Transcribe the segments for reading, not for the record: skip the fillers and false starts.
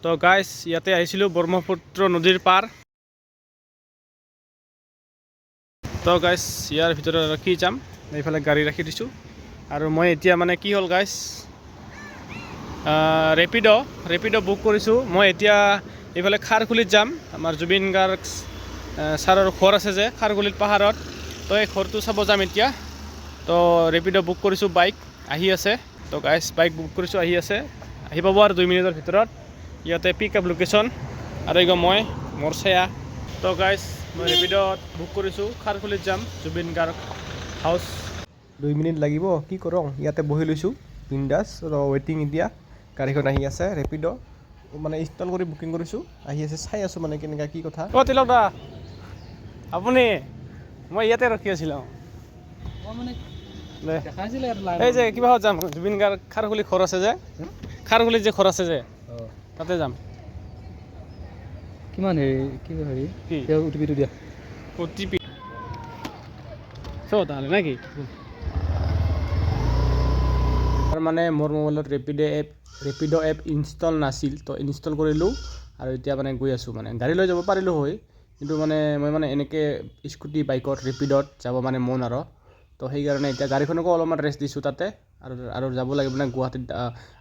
তো গাইস ইয়াতে আহিছিলোঁ ব্ৰহ্মপুত্ৰ নদীৰ পাৰ। তো গাইস ইয়াৰ ভিতৰত ৰাখি যাম, এইফালে গাড়ী ৰাখি দিছোঁ। আৰু মই এতিয়া মানে কি হ'ল গাইস, ৰেপিড' বুক কৰিছোঁ। মই এতিয়া এইফালে খাৰঘুলিত যাম। আমাৰ জুবিন গাৰ্গ ছাৰৰ ঘৰ আছে যে খাৰঘুলিত পাহাৰত, তো এই ঘৰটো চাব যাম এতিয়া। তো ৰেপিড' বুক কৰিছোঁ, বাইক আহি আছে। তো গাইস বাইক বুক কৰিছোঁ, আহি আছে, আহি পাব আৰু 2 মিনিটৰ ভিতৰত। ইয়াতে পিক আপ লোকেশ্যন আৰু এইগ মই মোৰ চেয়া। তো গাইস মই ৰেপিডত বুক কৰিছোঁ, খাৰঘুলিত যাম, জুবিন গাৰ্গ হাউচ। 2 মিনিট লাগিব, কি কৰোঁ ইয়াতে বহি লৈছোঁ বিন্দাছ। ৱেইটিং এতিয়া, গাড়ীখন আহি আছে। ৰেপিড' মানে ইনষ্টল কৰি বুকিং কৰিছোঁ, আহি আছে, চাই আছোঁ মানে কেনেকুৱা কি কথা। অ' তিলক দা, আপুনি? মই ইয়াতে ৰখি আছিলোঁ। এই যে কিবাহত যাম, জুবিন গাৰ্গ খাৰঘুলি ঘৰ আছে যে, খাৰঘুলিত যে ঘৰ আছে যে, তাতে যাম। কিমান হেৰি কি OTP-টো দিয়া। OTP চ' তাহলে নাকি? মানে মোৰ মোবাইলত ৰেপিড' এপ ইনষ্টল নাছিল, তো ইনষ্টল কৰিলোঁ আৰু এতিয়া মানে গৈ আছোঁ। মানে গাড়ী লৈ যাব পাৰিলোঁ হয়, কিন্তু মানে মই মানে এনেকৈ স্কুটি বাইকত ৰেপিডত যাব মানে মন আৰু। তো সেইকাৰণে এতিয়া গাড়ীখনকো অলপমান ৰেষ্ট দিছোঁ তাতে। আৰু যাব লাগিব মানে গুৱাহাটীত,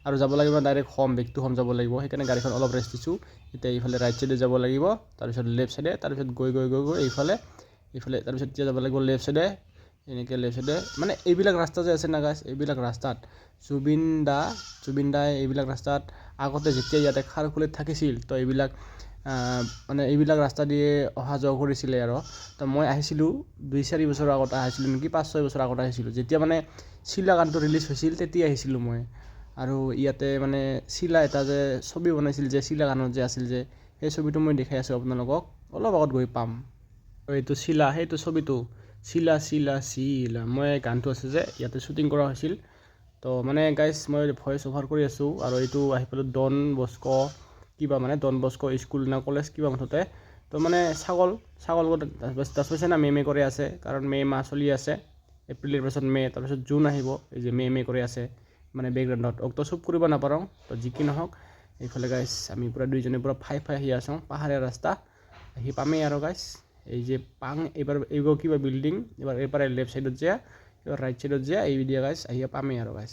আৰু যাব লাগিব ডাইৰেক্ট বেক টু হোম যাব লাগিব। সেইকাৰণে গাড়ীখন অলপ ৰেষ্ট দিছোঁ। এতিয়া এইফালে ৰাইট চাইডে যাব লাগিব, তাৰপিছত লেফ্ট চাইডে, তাৰপিছত গৈ এইফালে তাৰপিছত এতিয়া যাব লাগিব লেফ্ট চাইডে, এনেকৈ লেফ্ট চাইডে। মানে এইবিলাক ৰাস্তা যে আছে না গাইছ, এইবিলাক ৰাস্তাত জুবিন দাই এইবিলাক ৰাস্তাত আগতে যেতিয়া ইয়াতে খাৰঘুলিত থাকিছিল, তো এইবিলাক ৰাস্তা দিয়ে অহা যোৱা কৰিছিলে আৰু। তো মই আহিছিলোঁ 2-4 বছৰ আগত আহিছিলোঁ নেকি, 5-6 বছৰ আগত আহিছিলোঁ, যেতিয়া মানে চিলা গানটো ৰিলিজ হৈছিল, তেতিয়া আহিছিলোঁ মই। আৰু ইয়াতে মানে চিলা এটা যে ছবি বনাইছিল যে চিলা গানত যে আছিল যে, সেই ছবিটো মই দেখাই আছোঁ আপোনালোকক, অলপ আগত গৈ পাম। এইটো চিলা, সেইটো ছবিটো চিলা মই গানটো আছে যে ইয়াতে শ্বুটিং কৰা হৈছিল। তো মানে গাইজ মই ভইচ অভাৰ কৰি আছোঁ। আৰু এইটো আহি পেলাই ডন বস্ক' স্কুল না কলেজ কিবা মুঠতে। তো মানে ছাগল দাচ পাইছে না, মে কৰি আছে, কাৰণ মে মাহ চলি আছে। এপ্ৰিলৰ পাছত মে, তাৰপিছত জুন আহিব। এই যে মে কৰি আছে মানে বেকগ্ৰাউণ্ডত, অক্টো চুপ কৰিব নাপাৰোঁ। তো যি কি নহওক, এইফালে গাইজ আমি পূৰা দুইজনে পূৰা ফাই আহি আছোঁ, পাহাৰীয়া ৰাস্তা আহি পামেই আৰু গাইজ। এই যে এইবাৰ কিবা বিল্ডিং, এইবাৰ লেফ্ট চাইডত যোৱা, এবাৰ ৰাইট চাইডত যোৱা, এই দিয়া গাইজ আহি পামেই আৰু গাইজ।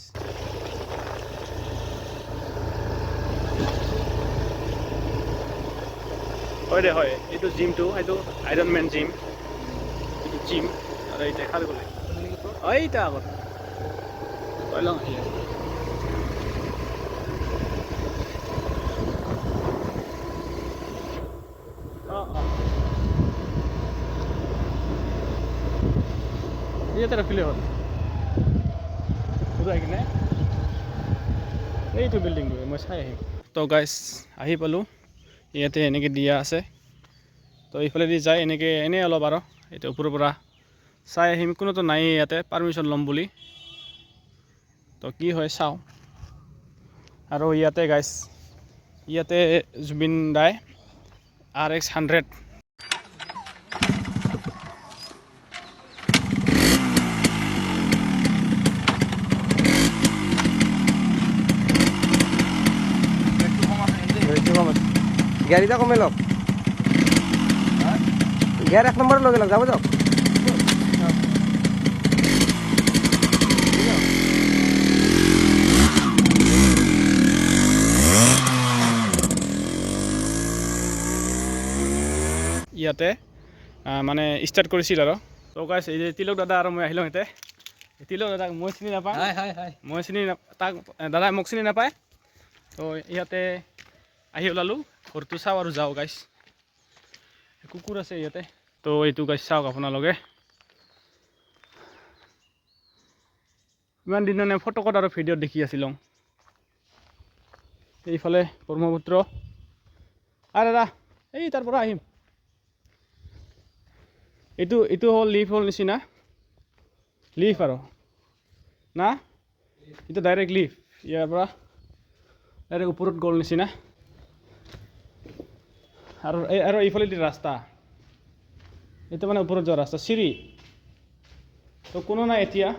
হয়, এইটো জিমটো, এইটো আইৰন মেন জিম, এইটো জিম। আৰু এই দেখা গ'লে এইটা আগত লং আহি আছে। ইয়াতে ৰাখিলে হ'ল ঘূৰাই কিনে, এইটো বিল্ডিংটো মই চাই আহিম। তো গাইজ আহি পালোঁ, ইয়াতে এনেকৈ দিয়া আছে। তো এইফালেদি যায় এনেই অলপ আৰু এতিয়া ওপৰৰ পৰা চাই আহিম। কোনোতো নাই ইয়াতে, পাৰ্মিশ্যন ল'ম বুলি। তো কি হয় চাওঁ। আৰু ইয়াতে গাইজ, ইয়াতে জুবিন দাই RX 100 গাড়ীটা কমাই লওক, গিয়াৰ 1 নম্বৰ লগে লওক, যাব যাওক। ইয়াতে মানে ষ্টাৰ্ট কৰিছিল আৰু। তো গাইছ এই যে তিলক দাদা আৰু মই আহিলোঁ ইয়াতে। তিলক দাদাক মই চিনি নাপাওঁ, তাক দাদাই মোক চিনি নাপায়। তো ইয়াতে আহি ওলালোঁ, ঘৰটো চাওঁ আৰু যাওঁ গাইছ। কুকুৰ আছে ইয়াতে। তো এইটো গাইছ চাওক আপোনালোকে, ইমান দিনে ফটোকত আৰু ভিডিঅ'ত দেখি আছিলোঁ। এইফালে ব্ৰহ্মপুত্ৰ, দাদা এই তাৰ পৰা আহিম। এইটো হ'ল লিফ নিচিনা, লিফ আৰু না, এইটো ডাইৰেক্ট লিফ, ইয়াৰ পৰা ডাইৰেক্ট ওপৰত গ'ল নিচিনা। আৰু এইফালেদি ৰাস্তা, এইটো মানে ওপৰত যোৱা ৰাস্তা, চিৰি। তো কোনো নাই এতিয়া।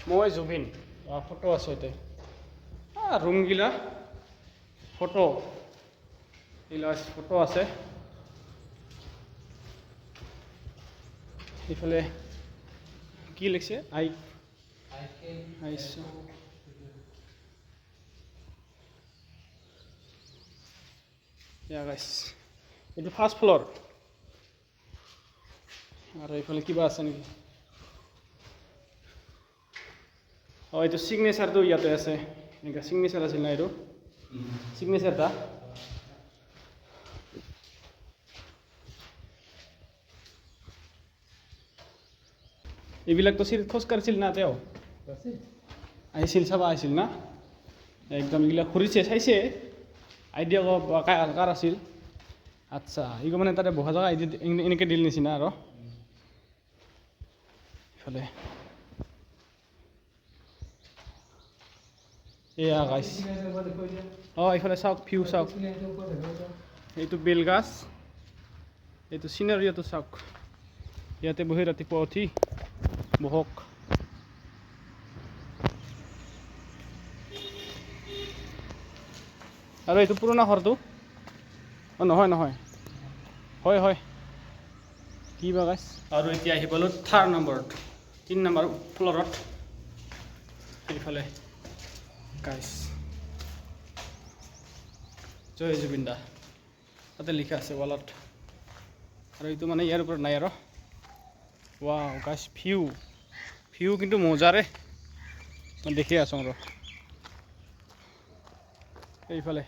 মই জুবিন ফটো আছে ইয়াতে ৰুমগিলা ফটো এইগিলা ফটো আছে এইফালে কি লিখছে এইটো ফাৰ্ষ্ট ফ্ল'ৰ আৰু এইফালে কিবা আছে নেকি এইটো চিগনেচাৰটো ইয়াতে আছে এনেকুৱা চিগনেচাৰ আছিল না এইটো চিগনেচাৰটা এইবিলাকতো চিৰিত খোজ কাঢ়িছিল না তেওঁ আহিছিল চাবা আহিছিল না একদম এইবিলাক ঘূৰিছে চাইছে আইডিয়া কাৰ আছিল আচ্ছা এইটো মানে তাতে বহা জেগা আইডিয়া এনেকৈ দিল নিচিনা আৰু ইফালে এয়া গাইছ এইফালে চাওক ভিউ চাওক এইটো বেলগাছ এইটো চিনাৰীটো চাওক ইয়াতে বহি ৰাতিপুৱা উঠি বহক আৰু এইটো পুৰণা ঘৰটো নহয় হয় কি বা গাইছ আৰু এতিয়া আহি পালোঁ 3 নম্বৰত 3 নম্বৰ ফ্ল'ৰত এইফালে গাইছ জয় জুবিন দা তাতে লিখা আছে ৱালত আৰু এইটো মানে ইয়াৰ ওপৰত নাই আৰু ৱাও গাইছ ভিউ কিন্তু মজাৰে মই দেখি আছোঁ আৰু এইফালে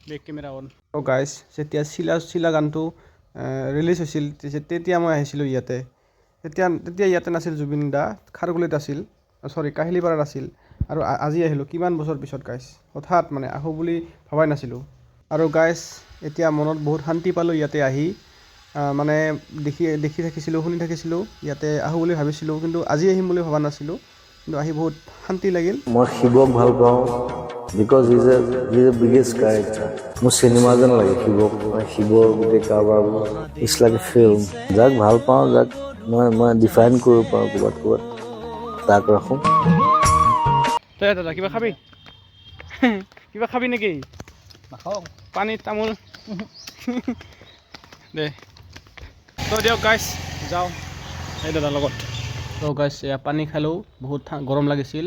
বেক কেমেৰা অন গাইছ যেতিয়া চিলা গানটো ৰিলিজ হৈছিল তেতিয়া মই আহিছিলোঁ ইয়াতে তেতিয়া ইয়াতে নাছিল জুবিন দা খাৰগুলিত আছিল কাহিলীপাৰাত আছিল আৰু আজি আহিলোঁ কিমান বছৰ পিছত গাইছ হঠাৎ মানে আহোঁ বুলি ভবাই নাছিলোঁ আৰু গাইছ এতিয়া মনত বহুত শান্তি পালোঁ ইয়াতে আহি মানে দেখি থাকিছিলোঁ শুনি থাকিছিলোঁ ইয়াতে আহোঁ বুলি ভাবিছিলোঁ কিন্তু আজি আহিম বুলি ভবা নাছিলোঁ কিন্তু আহি বহুত শান্তি লাগিল মই শিৱক ভাল পাওঁ because is a biggest character মোৰ চিনেমা যেন লাগে শিৱৰ গোটেই কাৰবাৰবোৰ ইটছ লাইক এ ফিল্ম যাক ভাল পাওঁ যাক মই ডিফাইন কৰিব পাৰোঁ ক'ৰবাত তাক ৰাখোঁ তই দাদা কিবা খাবি নেকি নাখাওঁ পানী তামোল দে তই দিয়ক গাইছ যাওঁ এই দাদাৰ লগত তো গাইছ এয়া পানী খালেও বহুত গৰম লাগিছিল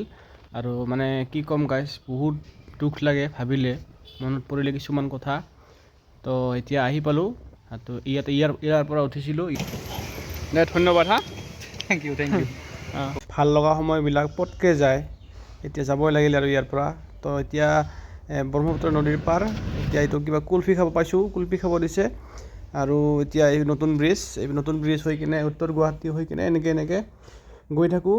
আৰু মানে কি ক'ম গাইছ বহুত দুখ লাগে ভাবিলে মনত পৰিলে কিছুমান কথা তো এতিয়া আহি পালোঁ তো ইয়াৰ পৰা উঠিছিলোঁ দে ধন্যবাদ থেংক ইউ ভাল লগা সময়বিলাক পটকৈ যায় এতিয়া যাবই লাগিল আৰু ইয়াৰ পৰা তো এতিয়া ব্ৰহ্মপুত্ৰ নদীৰ পাৰ এতিয়া এইটো কিবা কুলফি খাব পাইছোঁ কুলফি খাব দিছে আৰু এতিয়া এই নতুন ব্ৰিজ হৈ কিনে উত্তৰ গুৱাহাটী হৈ কিনে এনেকৈ গৈ থাকোঁ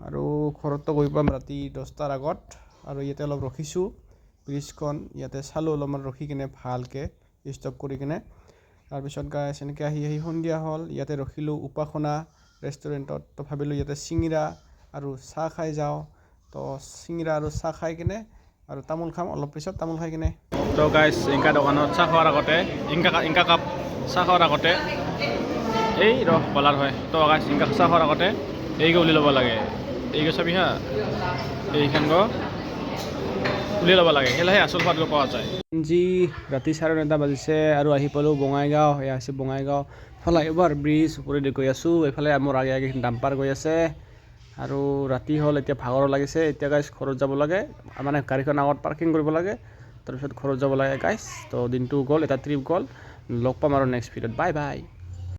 আৰু ঘৰততো গৈ পাম ৰাতি 10টাৰ আগত আৰু ইয়াতে অলপ ৰখিছোঁ ব্ৰিজখন ইয়াতে চালোঁ অলপমান ৰখি কিনে ভালকৈ ষ্টপ কৰি কিনে তাৰপিছত গাইছ এনেকৈ আহি সন্ধিয়া হ'ল ইয়াতে ৰখিলোঁ উপাসনা ৰেষ্টুৰেণ্টত তো ভাবিলোঁ ইয়াতে চিঙিৰা আৰু চাহ খাই যাওঁ তো চিঙিৰা আৰু চাহ খাই কিনে আৰু তামোল খাম অলপ পিছত তামোল খাই কিনে তো গাইছ ইংকা দোকানত চাহ খোৱাৰ আগতে ইংকা কাপ চাহ খোৱাৰ আগতে এই কলাৰ হয় তো গাইছ ইংকা চাহ খোৱাৰ আগতে এইগো উলি ল'ব লাগে এইগো চাবি হা এইখান উলিয়াই ল'ব লাগে সেইলাহে আচল সোৱাদটো পোৱা যায় যি ৰাতি 9:30 বাজিছে আৰু আহি পালোঁ বঙাইগাঁও এয়া আছে বঙাইগাঁও ফ্লাইঅভাৰ ব্ৰিজ ওপৰেদি গৈ আছোঁ এইফালে মোৰ আগে ডাম্পাৰ গৈ আছে আৰু ৰাতি হ'ল এতিয়া ভাগৰ লাগিছে এতিয়া গাইছ ঘৰত যাব লাগে মানে গাড়ীখন আগত পাৰ্কিং কৰিব লাগে তাৰপিছত ঘৰত যাব লাগে গাইছ তো দিনটো গ'ল এটা ট্ৰিপ গ'ল লগ পাম আৰু নেক্সট ভিডিঅ'ত বাই